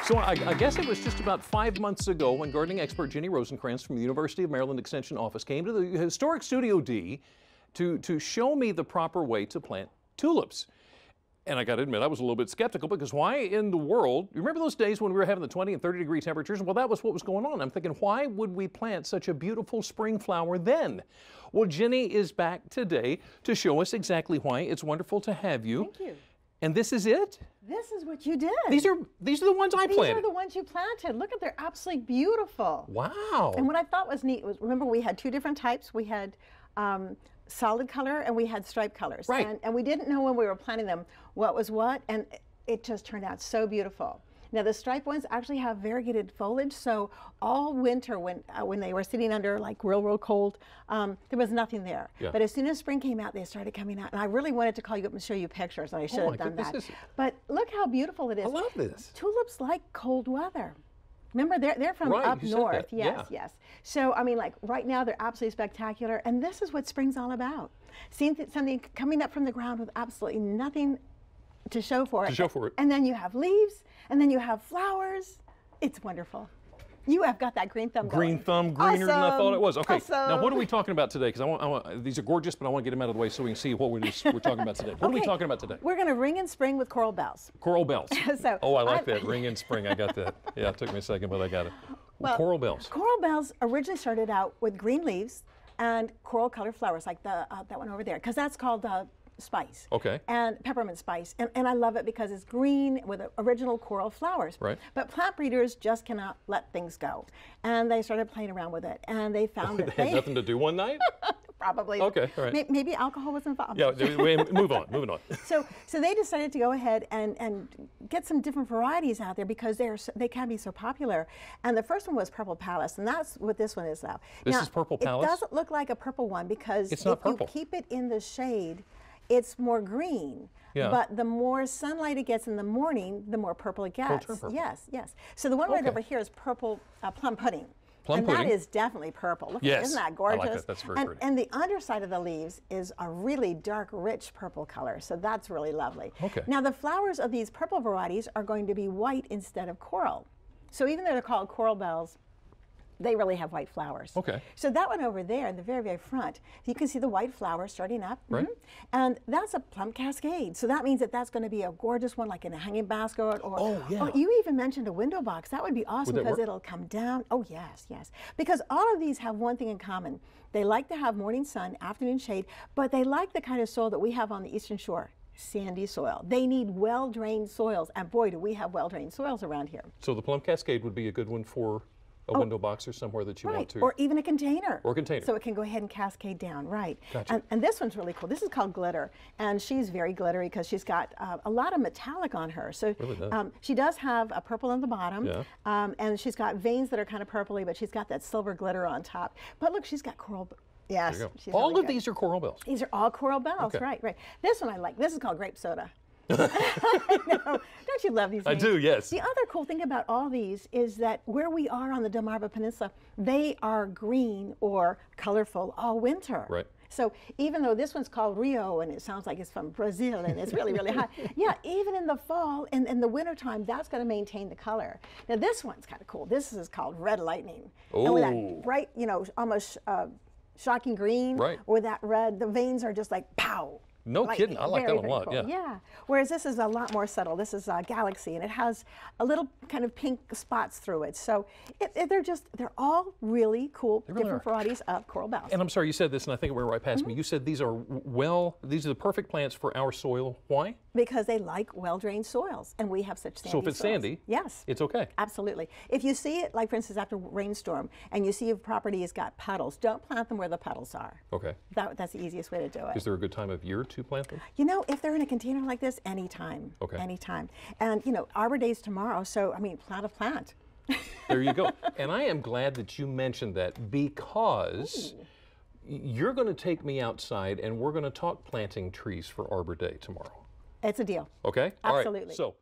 So I guess it was just about 5 months ago when gardening expert Ginny Rosencrantz from the University of Maryland Extension Office came to the historic Studio D to show me the proper way to plant tulips. And I got to admit, I was a little bit skeptical because why in the world, you remember those days when we were having the 20 and 30 degree temperatures? Well, that was what was going on. I'm thinking, why would we plant such a beautiful spring flower then? Well, Ginny is back today to show us exactly why. It's wonderful to have you. Thank you. And this is it? This is what you did. These are the ones I planted. These are the ones you planted. Look at, they're absolutely beautiful. Wow. And what I thought was neat was, remember we had two different types. We had solid color and we had striped colors. Right. And we didn't know when we were planting them what was what, and it just turned out so beautiful. Now the striped ones actually have variegated foliage, so all winter when they were sitting under like real cold, there was nothing there. Yeah. But as soon as spring came out, they started coming out. And I really wanted to call you up and show you pictures, and I should have done that. But look how beautiful it is. I love this. Tulips like cold weather. Remember, they're from up north. Yes, yes. So, I mean, like right now, they're absolutely spectacular. And this is what spring's all about. Seeing something coming up from the ground with absolutely nothing to show for it. And then you have leaves, and then you have flowers. It's wonderful. You have got that green thumb going. Green thumb, greener than I thought it was. Okay, awesome. Now what are we talking about today? Because these are gorgeous, but I want to get them out of the way so we can see what we're talking about today. What are we talking about today? We're going to ring in spring with coral bells. Coral bells. So oh, I like that. Ring in spring. I got that. Yeah, it took me a second, but I got it. Well, coral bells. Coral bells originally started out with green leaves and coral colored flowers, like that one over there, because that's called spice. Okay. And peppermint spice. And I love it because it's green with original coral flowers. Right. But plant breeders just cannot let things go. And they started playing around with it. And they found that they had nothing to do one night? Probably. Okay, all right. Maybe alcohol was involved. Yeah, moving on. So they decided to go ahead and get some different varieties out there because they can be so popular. And the first one was Purple Palace, and that's what this one is now. This is Purple Palace? It doesn't look like a purple one because it's not purple. If you keep it in the shade, it's more green. Yeah. But the more sunlight it gets in the morning, the more purple it gets. Purple. Yes, yes. So the one right over here is purple plum pudding. Plum pudding. That is definitely purple. Look, yes. Isn't that gorgeous? I like that. That's very pretty. And the underside of the leaves is a really dark, rich purple color. So that's really lovely. Okay. Now the flowers of these purple varieties are going to be white instead of coral. So even though they're called coral bells, they really have white flowers. Okay. So that one over there in the very, very front, you can see the white flower starting up. Right. And that's a plum cascade. So that means that that's going to be a gorgeous one, like in a hanging basket, or you even mentioned a window box. That would be awesome because it'll come down. Oh, yes, yes. Because all of these have one thing in common. They like to have morning sun, afternoon shade, but they like the kind of soil that we have on the Eastern Shore. Sandy soil. They need well-drained soils. And boy, do we have well-drained soils around here. So the plum cascade would be a good one for a window box or somewhere that you want to. Or even a container. Or a container. So it can go ahead and cascade down, right. Gotcha. And this one's really cool. This is called Glitter. And she's very glittery because she's got a lot of metallic on her. So really does. She does have a purple on the bottom. Yeah. And she's got veins that are kind of purpley, but she's got that silver glitter on top. But look, she's got coral. Yes. All of these are coral bells. These are all coral bells, right. This one I like. This is called grape soda. I know. Don't you love these things? I do, yes. The other cool thing about all these is that where we are on the Delmarva Peninsula, they are green or colorful all winter. Right. So even though this one's called Rio and it sounds like it's from Brazil and it's really, really hot, yeah, even in the fall and in the wintertime, that's going to maintain the color. Now this one's kind of cool. This is called Red Lightning. Oh. And with that bright, almost shocking green, with that red, the veins are just like pow. No kidding. I like that one a lot. Cool. Yeah. Whereas this is a lot more subtle. This is Galaxy, and it has a little kind of pink spots through it. So they're all really cool, different varieties of coral bells. And I'm sorry, you said this, and I think it went right past me. You said these are the perfect plants for our soil. Why? Because they like well-drained soils, and we have such sandy soils. So if it's sandy, yes, it's okay. Absolutely. If you see it, like for instance, after rainstorm, and you see your property has got puddles, don't plant them where the puddles are. Okay. That's the easiest way to do it. Is there a good time of year to plant them? If they're in a container like this, anytime. Okay. Anytime. And Arbor Day's tomorrow, so I mean, plant a plant. There you go. And I am glad that you mentioned that because you're going to take me outside and we're going to talk planting trees for Arbor Day tomorrow. It's a deal. Okay? Absolutely. All right. So